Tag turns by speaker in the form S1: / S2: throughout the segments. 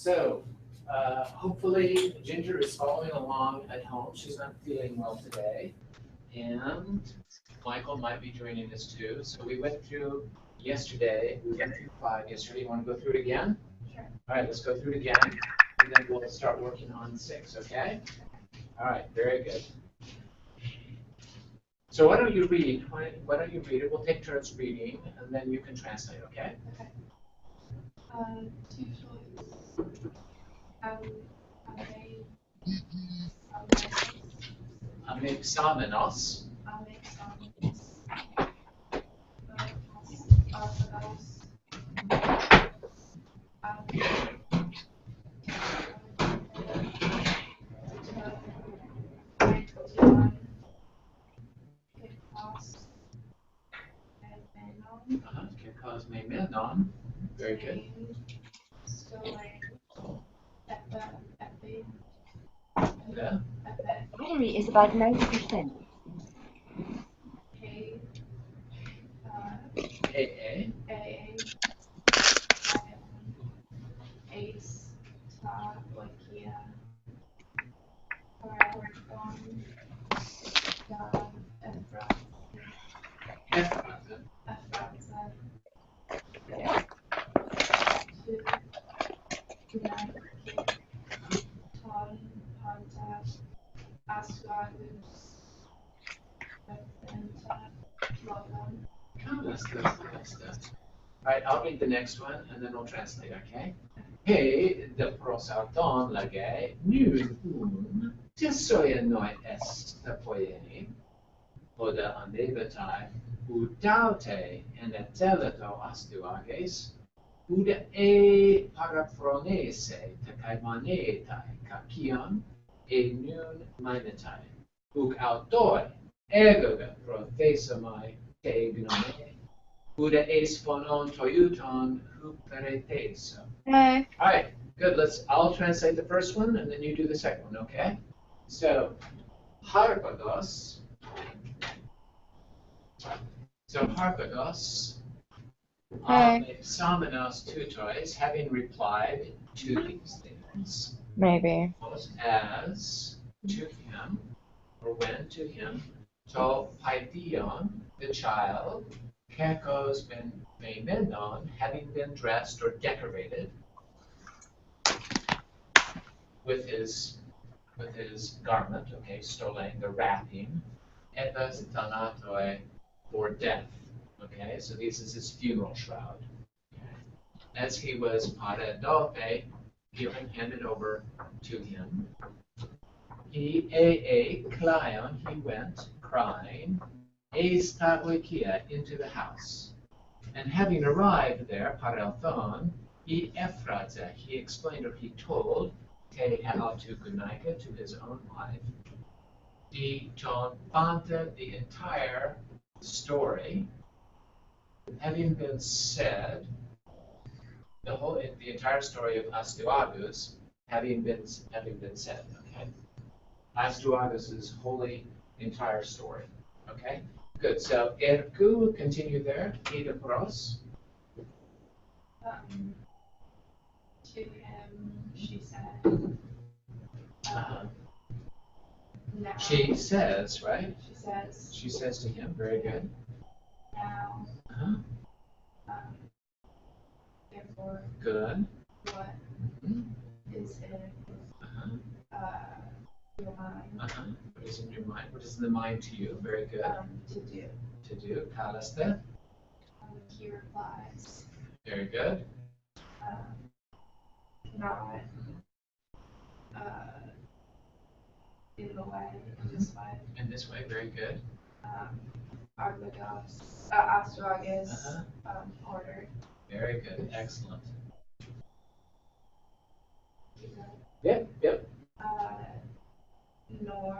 S1: So, hopefully Ginger is following along at home. She's not feeling well today. And Michael might be joining us too. So we went through yesterday. We went through 5 yesterday. You want to go through it again?
S2: Sure.
S1: All right, let's go through it again. And then we'll start working on 6, okay? All right, very good. So why don't you read? Why don't you read it? We'll take turns reading, and then you can translate, okay?
S2: Okay. Two choices.
S1: Amexamenos. Kekos memenon. Very good. Yeah.
S3: Battery is about 90%.
S1: AA.
S2: Ace, Loikia,
S1: Ephraim. All right, I'll read the next one, and then we'll translate, okay? Hey, de prosauton lage, nun un, tisoia noi est poieni, oda andebatai, udaute en eteleto astuages, uda e parapronese te caimanetai, cacion, e nun minetai, uc autoi, egoga prothesamai te gnome, Buddha es phonon toyuton hupereteso.
S3: Okay.
S1: All right, good. I'll translate the first one, and then you do the second one, okay? So, harpagos. So, harpagos. Samenos tutois, having replied to these things.
S3: Maybe.
S1: As to him, or when to him, to Pythion, the child, Kekos memenon, having been dressed or decorated with his garment, okay, stolen, the wrapping, epas thanatoi, for death, okay, so this is his funeral shroud. As he was paradope, given, handed over to him, he Cleon, he went, crying, Sta Oikia, into the house. And having arrived there, Parelthon, he Ephrata, he explained, or he told, Te to Gunaika, to his own wife, the Ton Fanta, the entire story, having been said, the entire story of Astuagus, having been said, okay? Astuagus's wholly entire story, okay? Good. So Erku, continue there. Idapros.
S2: To him, she said. Now.
S1: She says, right?
S2: She says.
S1: She says to him. Very good.
S2: Now. Therefore.
S1: Good.
S2: What is in your mind?
S1: What is in your mind? What is in the mind to you? Very good.
S2: To do.
S1: To do. Kalaste.
S2: He replies.
S1: Very good.
S2: Not in the way, in this way.
S1: In this way, very good.
S2: Astragus ordered.
S1: Very good. Excellent. Yep.
S2: Nor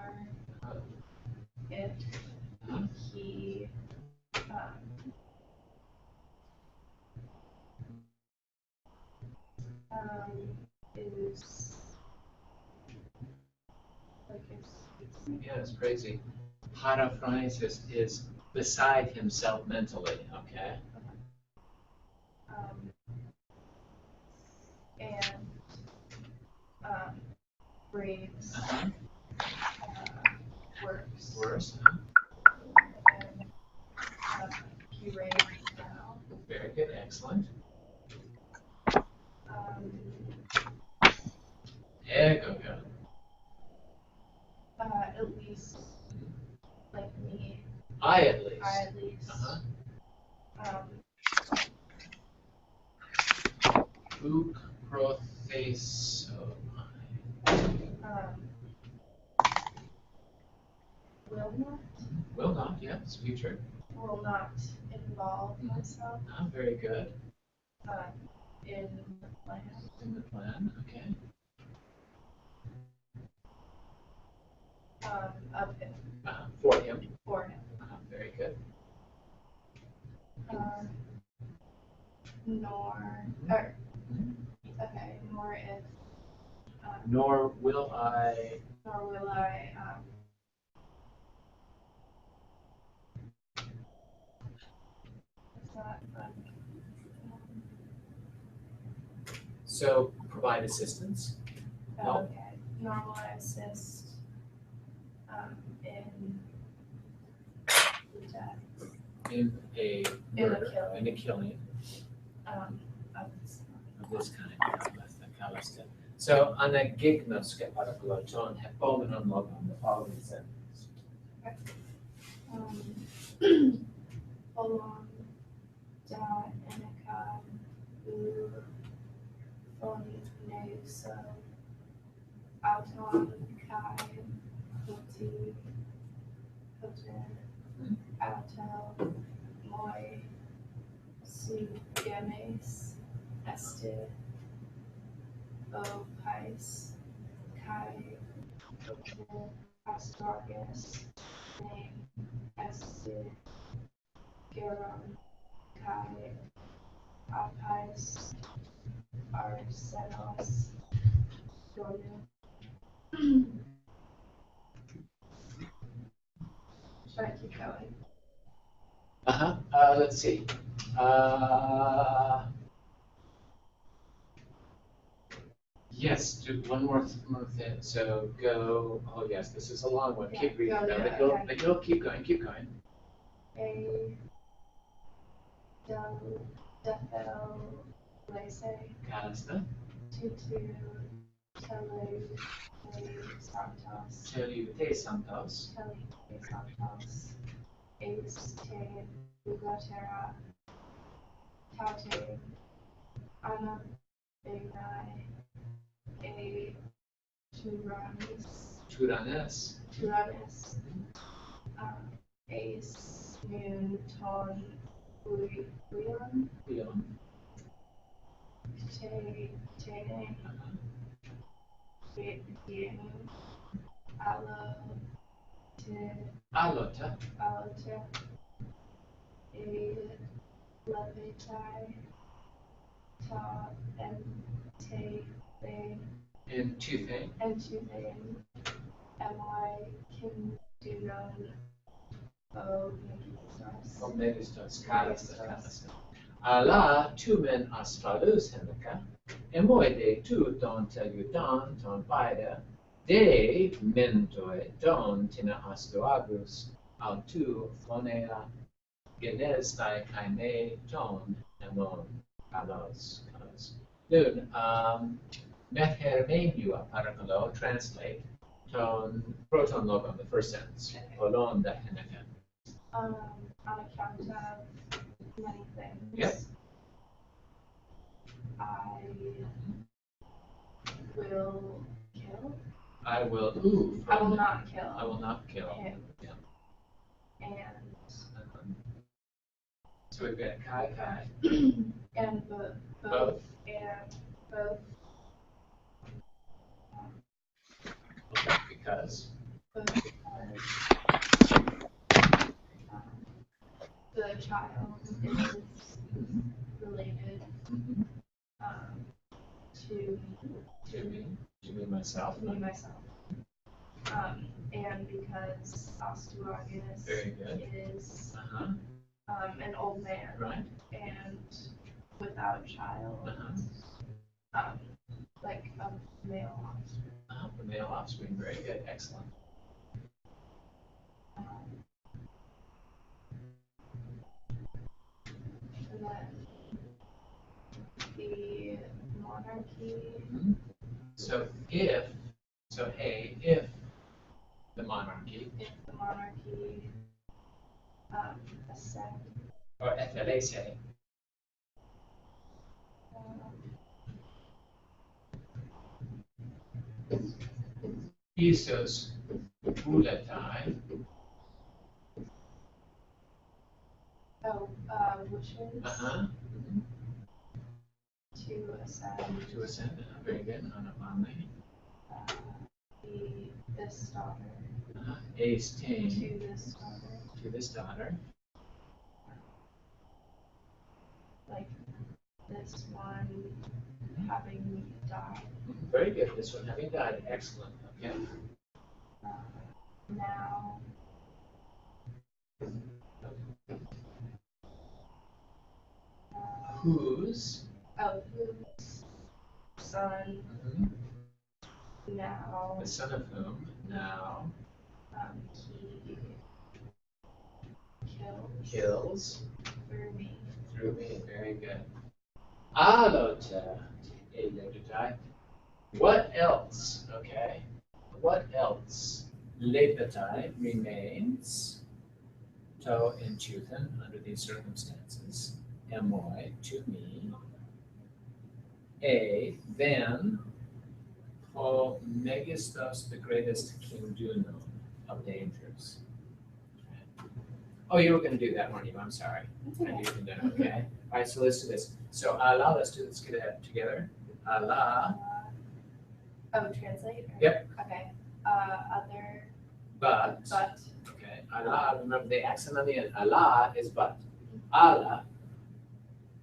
S2: if he is like
S1: yeah, it's crazy. Paraphronesis is beside himself mentally, okay?
S2: And Braves,
S1: Uh-huh.
S2: Works,
S1: Worse.
S2: and Curate now.
S1: Very good. Excellent. Ego go.
S2: At least, like me,
S1: I at least.
S2: I at least.
S1: Uk protheso.
S2: Will not,
S1: Will not. Yeah, it's future.
S2: will not involve myself
S1: Very good.
S2: in the plan.
S1: In the plan. Okay.
S2: Of him,
S1: For him.
S2: for him.
S1: Very good.
S2: Nor, okay, nor if,
S1: Nor will I.
S2: nor will I, what's that?
S1: So provide assistance. No.
S2: Okay, nor will I assist, in the death,
S1: In a
S2: in
S1: murder,
S2: the killing,
S1: in a killing
S2: of this.
S1: of this kind. Kalasta. So anagignoske parakulaton hepomenon logon, the following sentence.
S2: Olon da enika u neso auton kai hoti hoten auto moi su gemes este o pais kai hoten astragas name este geron kai apais arsenos dormant. Should I keep going?
S1: Let's see. Yes, do one more thing. So go. Oh yes, this is a long one.
S2: Yeah,
S1: Keep reading.
S2: go,
S1: No,
S2: yeah,
S1: but you'll keep going. Keep going.
S2: A defel lese
S1: Casta.
S2: tutu tele santos
S1: Telite santos.
S2: tele santos eis te ugatera taute ana benai a
S1: Turanes.
S2: turanis ace nun ton uion
S1: Leon.
S2: tene vienu allo te
S1: Alota.
S2: allote e levitai ta em te the
S1: In Tuthe.
S2: and to them my kim do non o megistos.
S1: Megistos. Casta. Ala tumen astralus hemica. Emoide tu don teludan ton bida. De mentoi don tina astoagus. Autu phonea genestai kaine ton emon kalos. Nun, Methhermenua parakalo, translate, ton, proton logon, the first sentence, polon da henifen.
S2: On account of many things.
S1: Yep.
S2: I will kill.
S1: I will,
S2: I will not kill.
S1: I will not kill.
S2: Him.
S1: Yeah.
S2: And
S1: So we've got kai.
S2: and both and both
S1: Because.
S2: The child is related
S1: To me myself.
S2: to me myself. And because Astuagus
S1: Very good.
S2: is
S1: Uh-huh.
S2: an old man
S1: Right.
S2: and without child, like a male offspring.
S1: The male offspring, very good, excellent.
S2: And then the monarchy.
S1: Mhm. So if the monarchy,
S2: If the monarchy ascend,
S1: or FLAC, Isos Ulatai,
S2: wishes
S1: uh-huh,
S2: to ascend
S1: to ascend, very good, on a family,
S2: this daughter
S1: Ace Tame
S2: to this daughter, like this one having died.
S1: Very good, this one having died, excellent, okay.
S2: Now
S1: Whose
S2: whose son now
S1: the son of whom now
S2: he
S1: kills
S2: through me.
S1: through me, very good. Alota, Eledatai. What else, okay? What else? Ledatai remains to in Chuthan under these circumstances. Emoi to me. Then O Megistos, the greatest King Duno of dangers. Oh, you were going to do that, weren't you? I'm sorry. I knew you were going to do it. Okay. All right, so let's do this. So Allah, let's do this together. Allah.
S2: Translate?
S1: Yep.
S2: Okay. Other.
S1: But.
S2: But.
S1: Okay. Allah, remember the accent on the end. Allah is but. Allah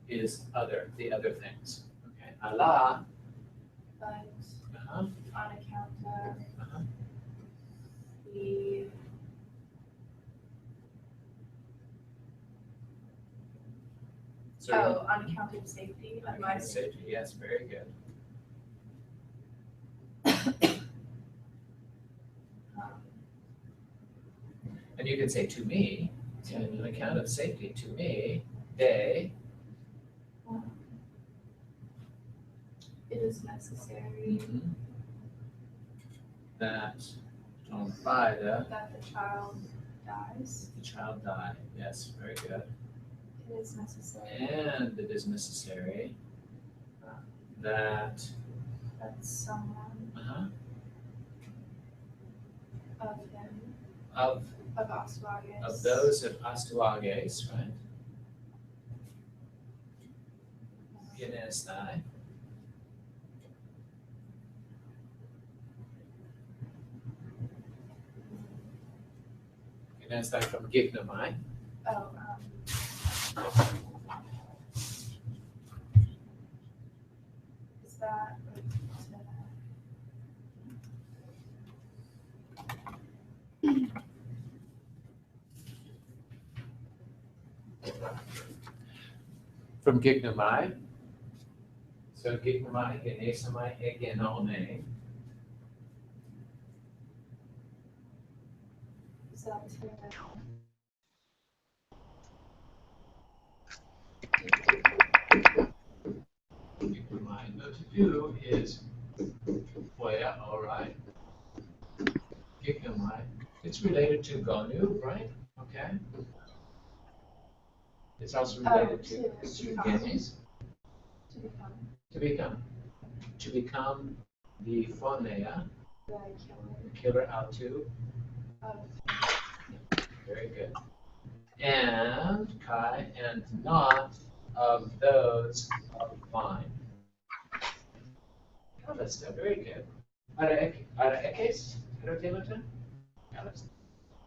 S1: is other, the other things. Okay. Allah.
S2: But.
S1: Uh-huh.
S2: On account of
S1: Uh-huh.
S2: the. On account of safety of my
S1: Safety, yes, very good. And you can say to me, on account of safety, to me, they.
S2: It is necessary
S1: That on Friday,
S2: that the child dies.
S1: the child die. Yes, very good.
S2: It is necessary
S1: And it is necessary that
S2: someone
S1: uh-huh,
S2: of him,
S1: of
S2: Oswages,
S1: of those of Astuages, right? Genestai. Genestai from Gignomai.
S2: Is that
S1: From Gignomai. So Gignomai, Genesamai, Egenome.
S2: is that
S1: Gignomai. No, to do is Foya, all right. Gignomai. It's related to Gonu, right? Okay. It's also related to Genes.
S2: to become
S1: To become the Phonea,
S2: the
S1: killer out to.
S2: of
S1: Very good. And Kai, and not of those of vine. Oh, that's very good. Ara ekes? Ara telota? All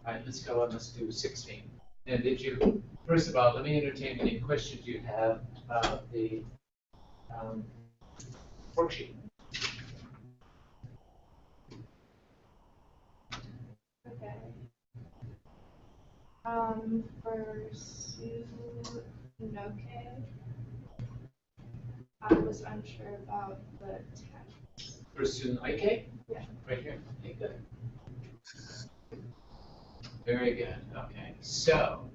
S1: right, let's go on. Let's do 16. And did you, first of all, let me entertain any questions you have about the worksheet.
S2: okay. For Sunoke, I was unsure about the tense.
S1: For soon, okay?
S2: Yeah.
S1: Right here. Okay, good. Very good. Okay. So,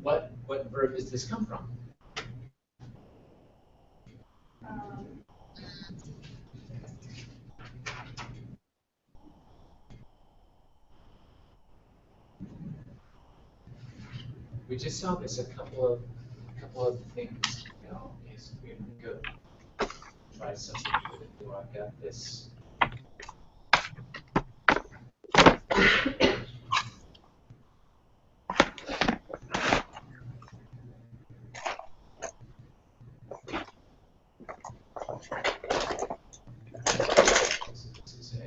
S1: what verb does this come from?
S2: Um,
S1: We just saw this a couple of things ago. Okay, so we're gonna go try something with it. Oh, I've got this. This is a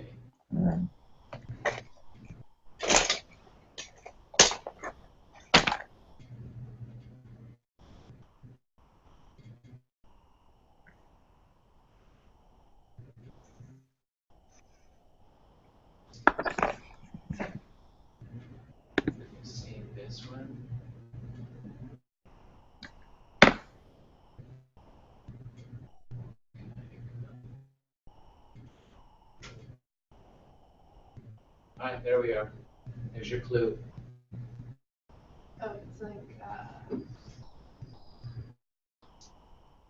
S1: see this one. All right, there we are. There's your clue.
S2: oh, it's like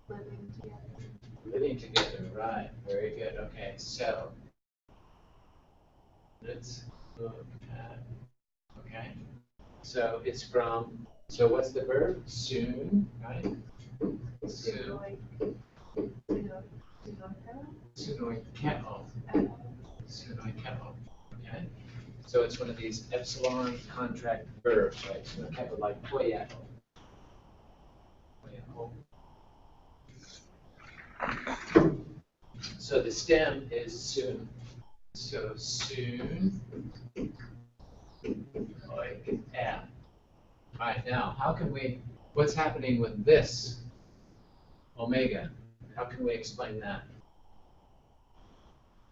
S2: living together.
S1: Living together, right? Very good. Okay, so let's look at. Okay, so it's from. So what's the verb? Soon, right?
S2: To
S1: Soon.
S2: like, to
S1: Sunoikeo. Sunoikeo. Okay. So it's one of these epsilon contract verbs, right? Sunoikeo, like koyako. So the stem is soon. So soon, like at. All right, now how can we? What's happening with this omega? How can we explain that?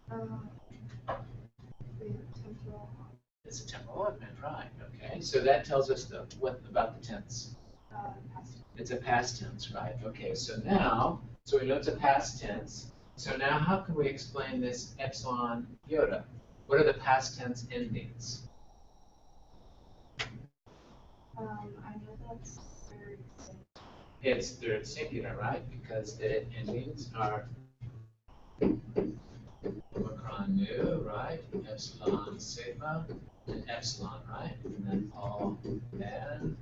S2: the temporal
S1: It's a temporal augment, right? Okay. So that tells us what about the tense?
S2: past.
S1: It's a past tense, right? Okay. So now, so we know it's a past tense. So now, how can we explain this epsilon iota? What are the past tense endings?
S2: I know that's third.
S1: It's third singular, right? Because the endings are omicron nu, right? Epsilon sigma and epsilon, right? And then all and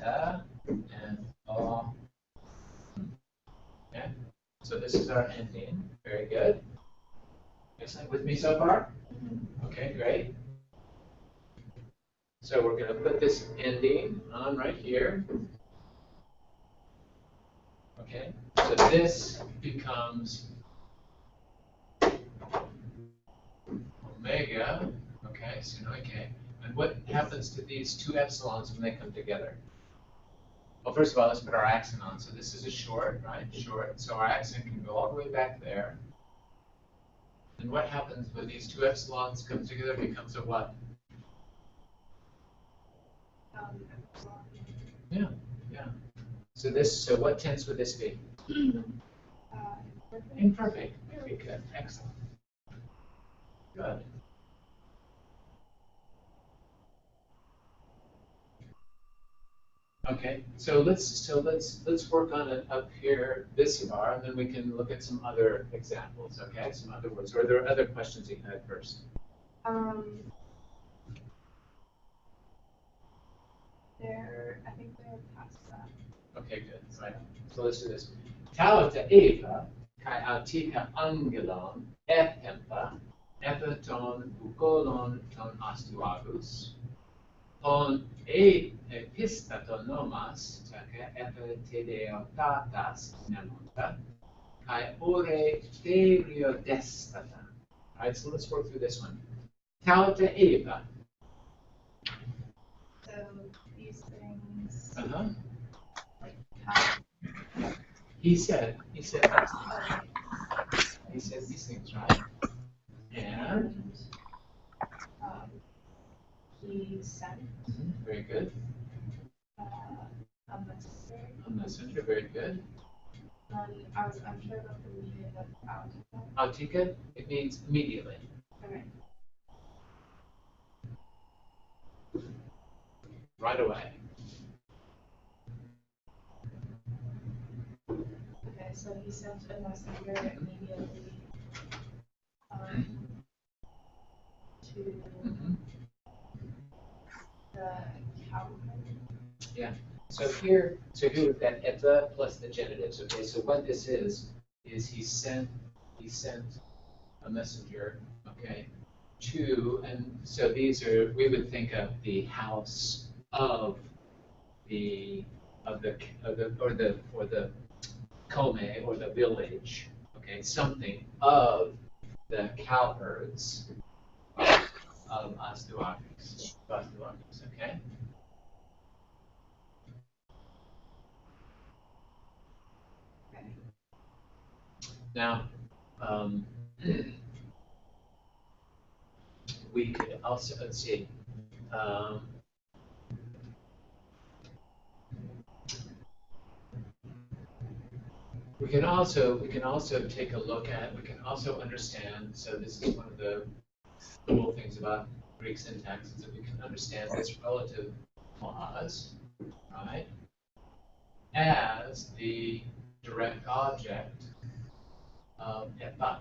S1: ta and all. Okay. So this is our ending. Very good. Excellent. With me so far? Okay, great. So we're going to put this ending on right here. Okay, so this becomes omega. Okay, so okay. And what happens to these two epsilons when they come together? Well, first of all, let's put our accent on. So this is a short, right? Short. So our accent can go all the way back there. And what happens when these two epsilons come together? It becomes a what?
S2: Epsilon.
S1: Yeah, yeah. So this, so what tense would this be?
S2: Perfect.
S1: Imperfect. Very good. Excellent. Good. Okay, so let's work on it up here this bar, and then we can look at some other examples. Okay, some other words. Or are there other questions you had first?
S2: I think they're past that.
S1: Okay, good. Right. So let's do this. Tauta Eva kai autika angelon ethempa epiton bukolon ton astuagus on epistaton nomas take epitedeotatas nemonta kai ore periodestata. All right, so let's work through this one. Tauta Eva.
S2: So these things.
S1: Uh-huh.
S2: Have,
S1: He said these things, right? And
S2: he sent
S1: very good.
S2: a messenger.
S1: a messenger, very good.
S2: I was unsure about the meaning of Autika.
S1: Autika, it means immediately.
S2: Okay.
S1: Right away.
S2: Okay, so he sent a messenger immediately to
S1: Mhm.
S2: the cow.
S1: Yeah. So here we've got eta plus the genitives. Okay, so what this is he sent a messenger, okay, to, and so these are, we would think of the house of the or the kome, or the village, okay, something of the cowherds of Astuakis, okay?
S2: Okay.
S1: Now, we could also, let's see, we can also take a look at, we can also understand, so this is one of the cool things about Greek syntax, is that we can understand this relative clause, right, as the direct object of epa,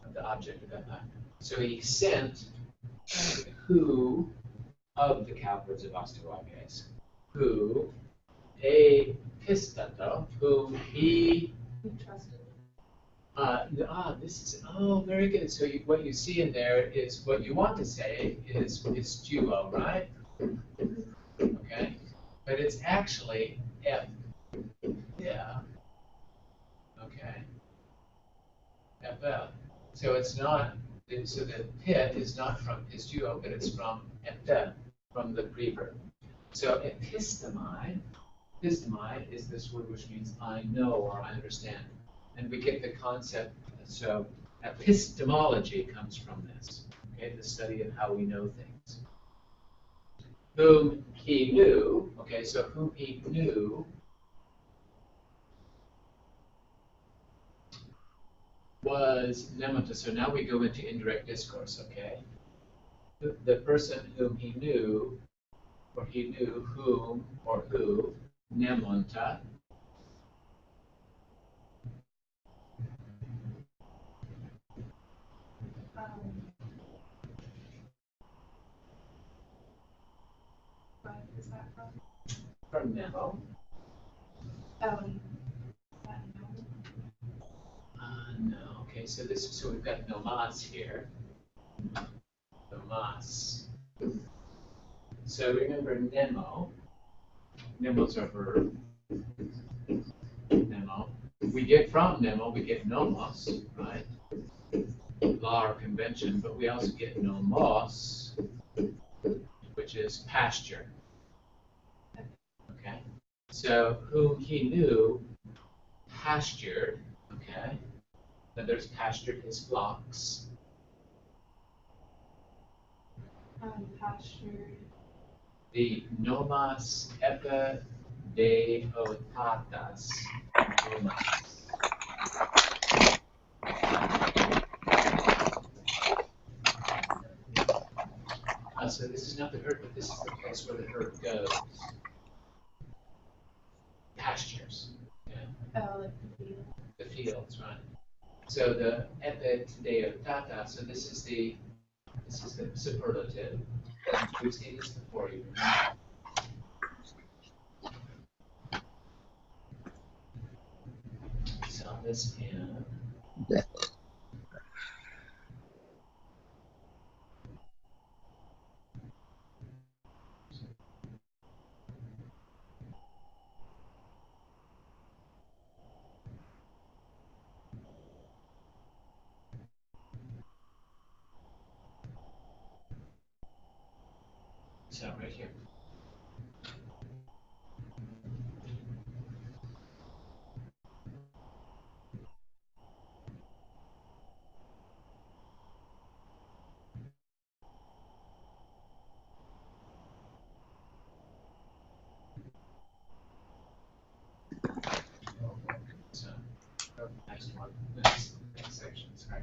S1: of the object of epa. So he sent who of the cowherds of Astyroges, who a pistato, whom he
S2: Trusted.
S1: this is, oh, very good. So what you see in there is what you want to say is duo, right? Okay, but it's actually F, yeah, okay, FF. So it's not, so the pit is not from pistuo, but it's from FF, from the preverb. So epistemi is this word which means I know or I understand. And we get the concept, so epistemology comes from this, okay, the study of how we know things. Whom he knew, okay, so whom he knew was Nemata. So now we go into indirect discourse, okay? The person whom he knew, or he knew whom or who, Nemonta,
S2: What is that from?
S1: from Nemo.
S2: That no.
S1: No, okay, so we've got nomas here. Nomas. So remember Nemo. Nemo's a verb. Nemo. We get from Nemo, we get nomos, right? Law or convention, but we also get nomos, which is pasture. Okay? So whom he knew pastured, okay? Then there's pastured his flocks.
S2: Pastured.
S1: The nomos epe de otatas. Nomos. So this is not the herd, but this is the place where the herd goes. Pastures. Yeah.
S2: Oh, like the field.
S1: The fields, right? So the epe de otata, so this is the superlative. We've seen this before, you remember. Saw this in right here. next one, next section, sorry.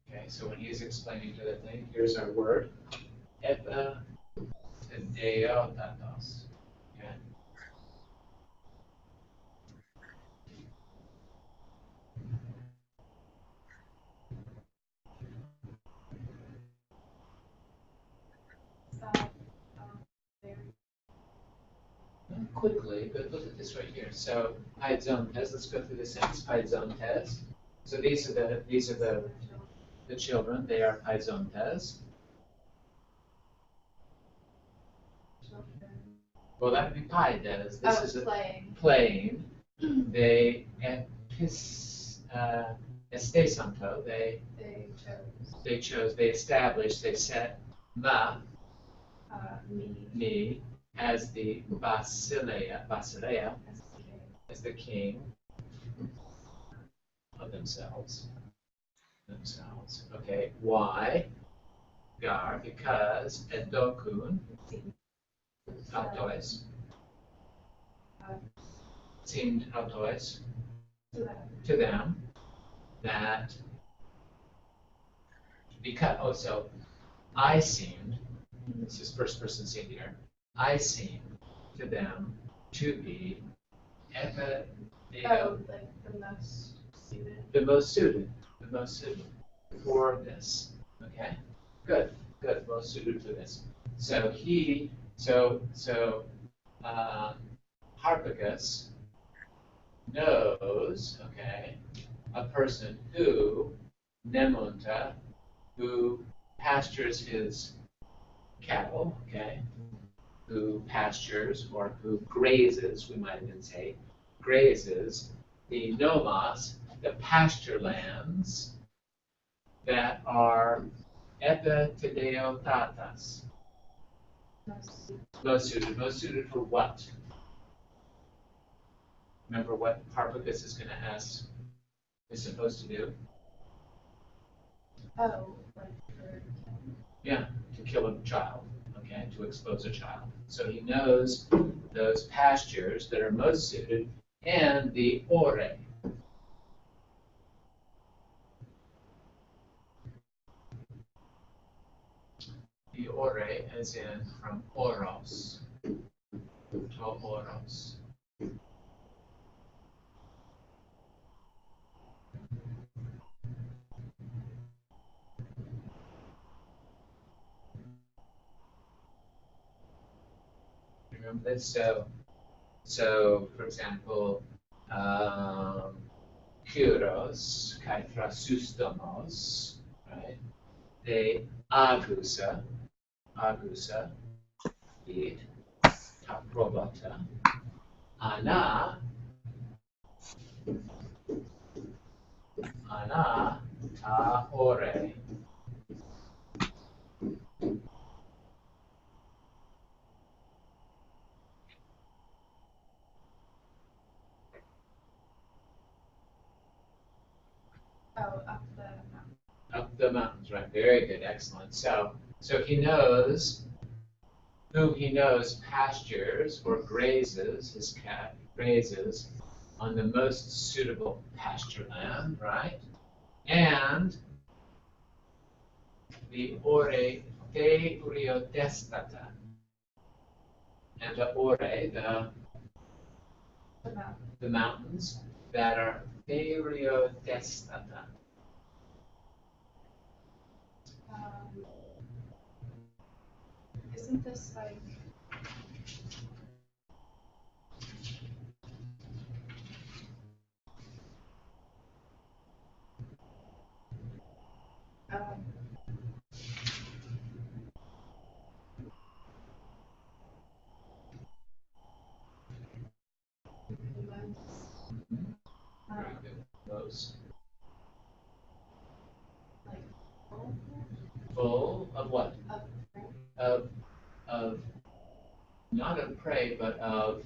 S1: Okay, so when he's explaining to the thing, here's our word, epa theotatos. Okay.
S2: Is that, there?
S1: Quickly, but look at this right here. So paidzontes, let's go through the sentence. Paidzontes. So these are the children. They are paidzontes.
S2: Children.
S1: Well, that would be paides. This is
S2: Playing.
S1: playing. They estesanto.
S2: They chose.
S1: They established. They set
S2: Me.
S1: me as the basileia as the king of themselves. Okay. Why? Gar, because edokun autois seemed autois to them that because so I seemed, this is first person singular, I seemed to them to be
S2: Like the most suited.
S1: the most suited for this. Okay, good, most suited for this. So Harpagus knows, okay, a person who nemonta, who pastures his cattle, okay, who pastures or who grazes, we might even say, grazes the nomos, the pasture lands that are epitedeotatas. Most suited for what? Remember what Harpagus is going to ask, is supposed to do?
S2: Oh, like for.
S1: Yeah, to kill a child, okay, to expose a child. So he knows those pastures that are most suited and the ore. The ore as in from oros to oros. Remember this? So for example, Kyros, Kaifrasustomos, right? They agusa, eat, taprobata, ana, ta ore.
S2: Oh, up the mountain.
S1: Up the mountains, right? Very good, excellent. So he knows who he knows pastures or grazes, his cat grazes on the most suitable pasture land, right? And the ore de uriodestata. And the ore, the mountains that are uriodestata.
S2: Isn't this like
S1: Very good. Those.
S2: like
S1: Full of what?
S2: of
S1: Of not of prey, but of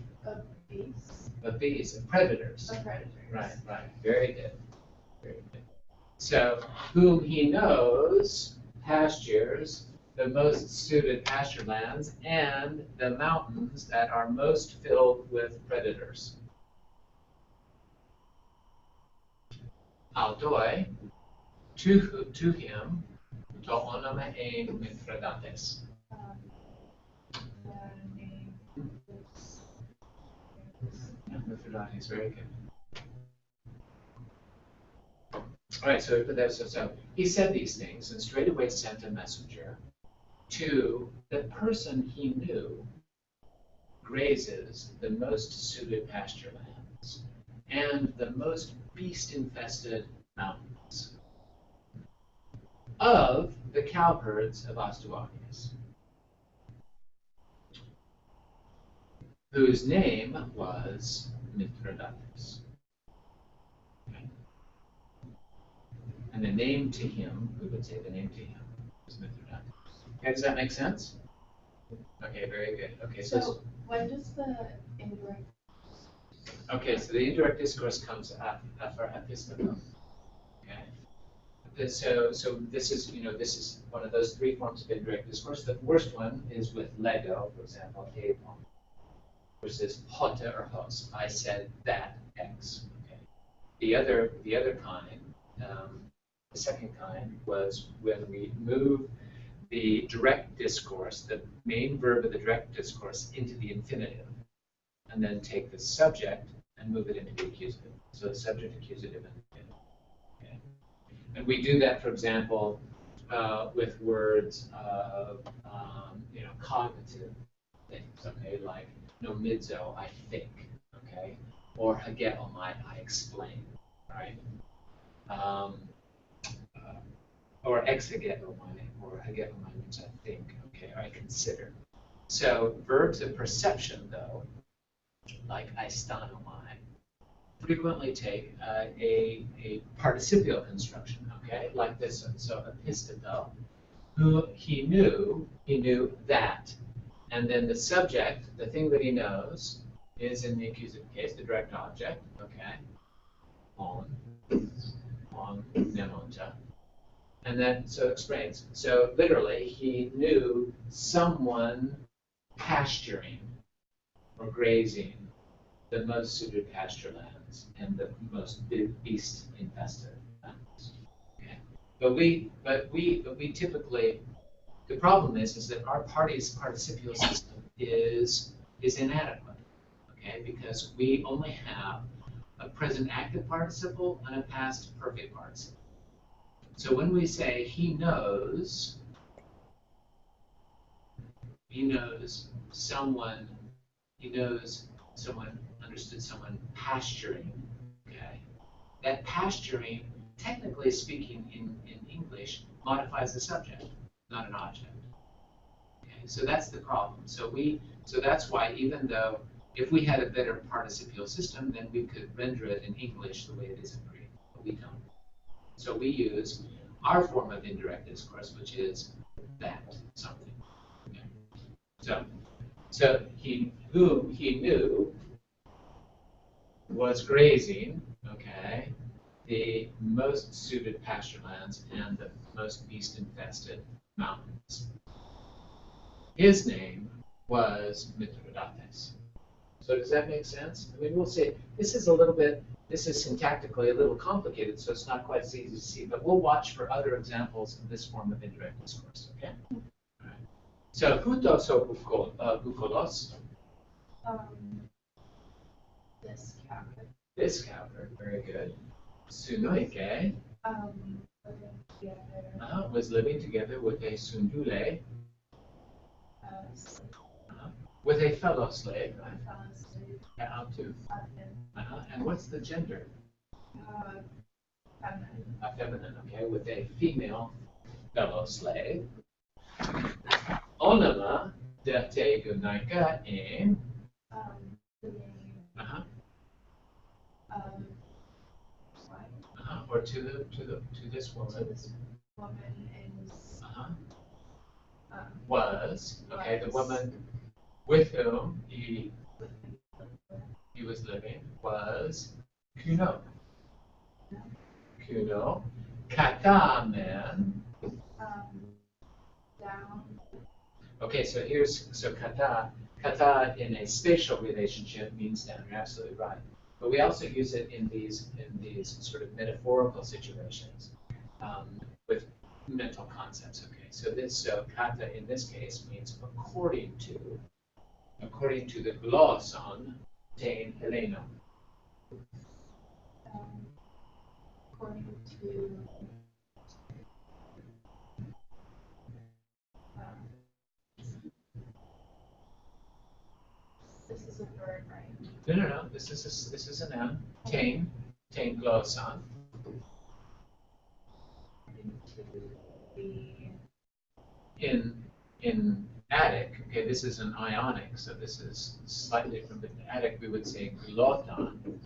S2: bees?
S1: bees, of predators.
S2: Of predators.
S1: Right. Very good. So, whom he knows pastures the most suited pasture lands and the mountains that are most filled with predators. Aldoi, to him, to onoma e Mithridates.
S2: The name is
S1: Mithridates, very good. All right, so he said these things and straightway sent a messenger to the person he knew grazes the most suited pasture lands and the most beast-infested mountains of the cowherds of Astuarius, whose name was Mithridates. Okay. And the name to him, we would say the name to him, was Mithridates. Okay, does that make sense? Okay, very good. Okay,
S2: so when does the indirect
S1: so the indirect discourse comes after epistemo. Okay. So this is this is one of those three forms of indirect discourse. The worst one is with lego, for example, ebon, which is hote or hos. I said that X. Okay. The other kind, the second kind, was when we move the direct discourse, the main verb of the direct discourse, into the infinitive, and then take the subject and move it into the accusative. So the subject, accusative, and infinitive. Okay. And we do that, for example, with words of cognitive things. Okay, like nomidzo, I think. Okay, or hageomai, I explain. Right. Or exegetomai, or hageomai means I think. Okay, or I consider. So verbs of perception, though, like aistanomai, frequently take a participial construction, okay, like this one. So episteto, who he knew that. And then the subject, the thing that he knows, is in the accusative case, the direct object, okay, on nemonja. And then, so it explains. So literally, he knew someone pasturing or grazing the most suited pasture lands and the most beast-infested lands. Okay. But we typically, the problem is that our party's participial system is inadequate. Okay, because we only have a present active participle and a past perfect participle. So when we say he knows someone, understood someone pasturing, okay? That pasturing, technically speaking in English, modifies the subject, not an object. Okay, so that's the problem. So that's why, even though if we had a better participial system, then we could render it in English the way it is in Greek, but we don't. So we use our form of indirect discourse, which is that something. Okay. So whom he knew was grazing, okay, the most suited pasture lands and the most beast-infested mountains. His name was Mithridates. So does that make sense? I mean, we'll see. This is syntactically a little complicated, so it's not quite as easy to see, but we'll watch for other examples of this form of indirect discourse, okay? All right. So, hutos o bukolos.
S2: this cowherd.
S1: This cowherd, very good. Sunoike
S2: Living together.
S1: was living together with a sundule, with a fellow slave, right? Autu. And what's the gender?
S2: Feminine.
S1: Feminine, okay, with a female fellow slave. Onama de te gunaika in.
S2: Living. What?
S1: Or to this woman.
S2: So this woman is.
S1: Was, okay, the woman with whom he was living was Kuno. Kuno. Kata man.
S2: Down.
S1: Okay, so kata in a spatial relationship means down. You're absolutely right. But we also use it in these sort of metaphorical situations with mental concepts. Okay, so kata in this case means according to the glosson tein Helena.
S2: According to this is a verb, right?
S1: No. This is a noun. Tein glosson.
S2: According to the
S1: In Attic, okay, this is an ionic, so this is slightly from the Attic. We would say glotton.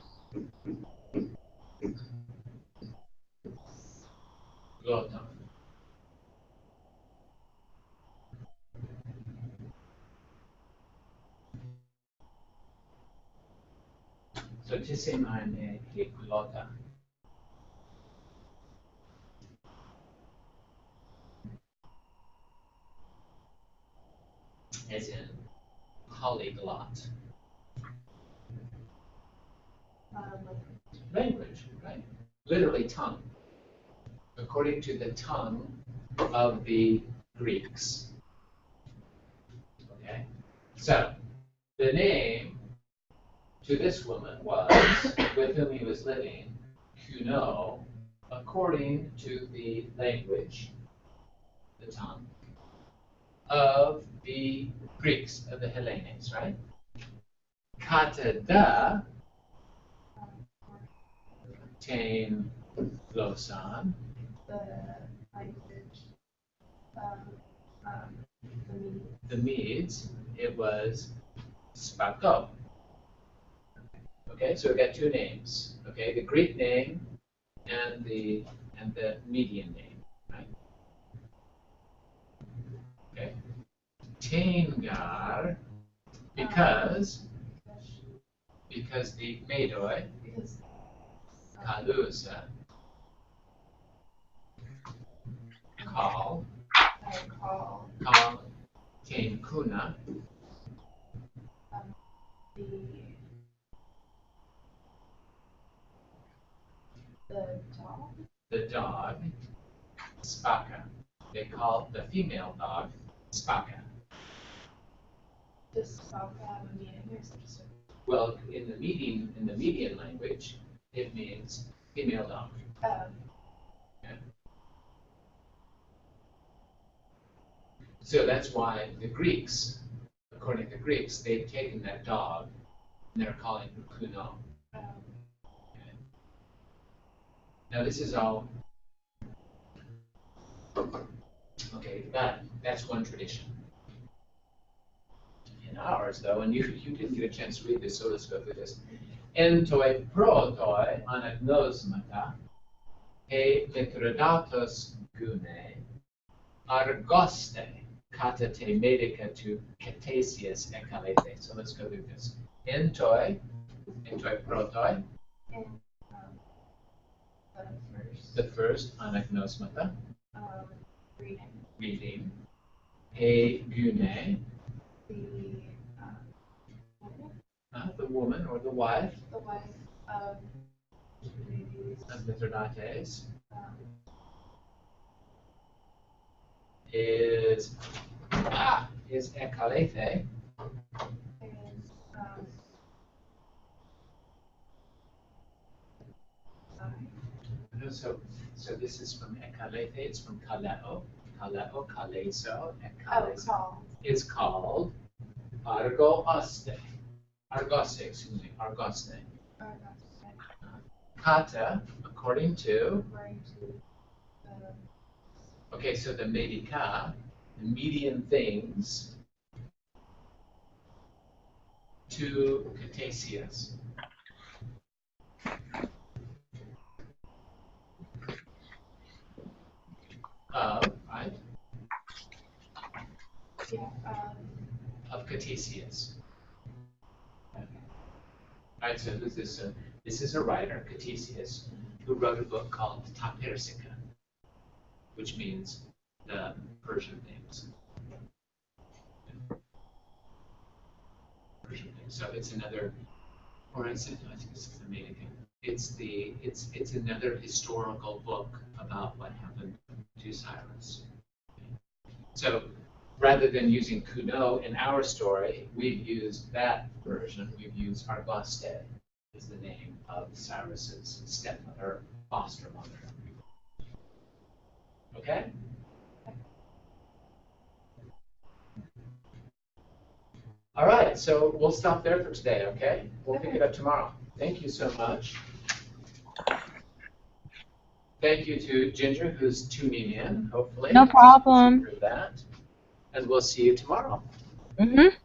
S1: Glotton. So tissimane he glotta. As in polyglot. Language, right? Literally tongue. According to the tongue of the Greeks. Okay? So, the name to this woman was, with whom he was living, Kuno, according to the language, the tongue, of the Greeks, of the Hellenes, right? Katada, tein glosson,
S2: the language of
S1: the Medes, it was Spako. Okay, so we got two names. Okay, the Greek name and the Median name, right? Okay. Tengar, because the Medoi,
S2: because
S1: Kalusa, call Ten Kuna, the dog, Spaka. They call the female dog Spaka.
S2: Does Spaka have a meaning or is it just a
S1: Well, in the median language, it means female dog. Okay. So that's why the Greeks, according to the Greeks, they've taken that dog and they're calling him Kuno. Okay. Now this is all okay. That's one tradition. In ours, though, and you didn't get a chance to read this, so let's go through this. Entoi protoi anagnosmata e Mithridatos gune argoste katate medica to Catasius ekalete. So let's go through this. Entoi protoi,
S2: and
S1: the first anagnosmata,
S2: reading
S1: e gune,
S2: the
S1: woman or the wife
S2: wife of
S1: Mithridates is ekalete. So this is from ekalete. It's from kaleo, kaleso, and kaleso is called argoste. Argoste. Kata, according to. Okay, so the medica, the median things, to Catasius. Right?
S2: Yeah.
S1: Of Catasius. Right, so this is a writer, Catasius, who wrote a book called Ta Persica, which means the Persian things. So it's another, or is it? I think this is the main thing. It's another historical book about what happened to Cyrus. So rather than using Kuno in our story, we've used that version. We've used Argosте as the name of Cyrus's stepmother, foster mother. Okay? All right, so we'll stop there for today, okay? We'll pick it up tomorrow. Thank you so much. Thank you to Ginger, who's tuning in, hopefully.
S4: No problem.
S1: That. And we'll see you tomorrow.
S4: Mm-hmm.